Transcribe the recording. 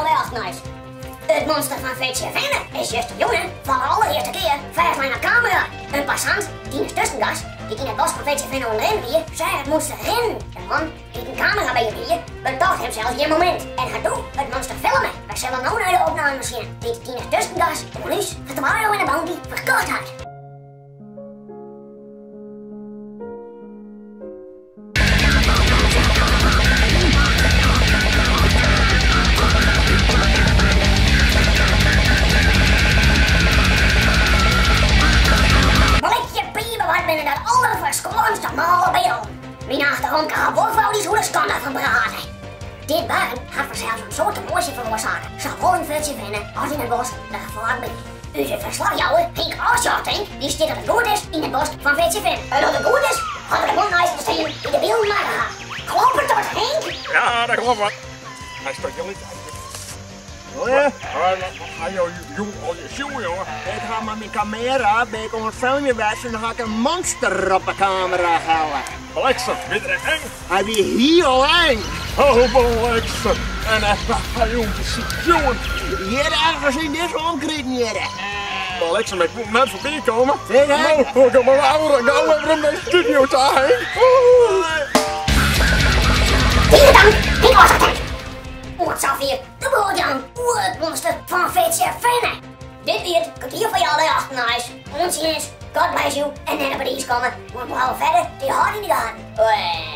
alle afknijs. Het monster van Veetje Venne is juist een jongen van de allereerste keer vijf naar de camera. Een passant, die is tussengas, die in het bos van Veetje Venne onderin weer, zei het monster rennen. De man die een camera bij hem hier, bedacht hem zelfs in moment. En gaat doen het monster filmen. Wij zullen nu naar de opnamemachine. Dit is tussengas, en nu het Mario in de boom die verkocht had. Mijn achtergrond kan voorvrouw die zo'n standaard van braden. Dit baan had vanzelfs een soort moeite veroorzaken. Zowel in Veetje Venne als in het bos dat vlak bij. U zit verslagjouwer Henk Oorschotting, die zit op het goed is in het bos van Veetje Venne. En als het goed is, had ik de mondhuis te steken in de beelden maar gehad. Klopt het tot Henk? Ja, dat klopt wat. Hij staat jullie uit. Jongen. Ik ga met mijn camera bij ons filmpje weg en dan ga ik een monster op de camera houden. Bliksem, weer eng. Hij is heel eng. Oh, bliksem. En even, jongen. Hier ergens in deze omkrieten hier. Bliksem, ik moet net voorbij komen. Zeg hè? Nou, ik heb mijn oude gauw even om deze studio te heen. Hier dan, Henk Oorschotting. Wat zou hier de boordjan, het monster van Veetje Venne. Dit weer komt hier voor jou de achternaars. Ons is, God bless you, en net op het ijs komen. Want we houden verder die hard in de gaten.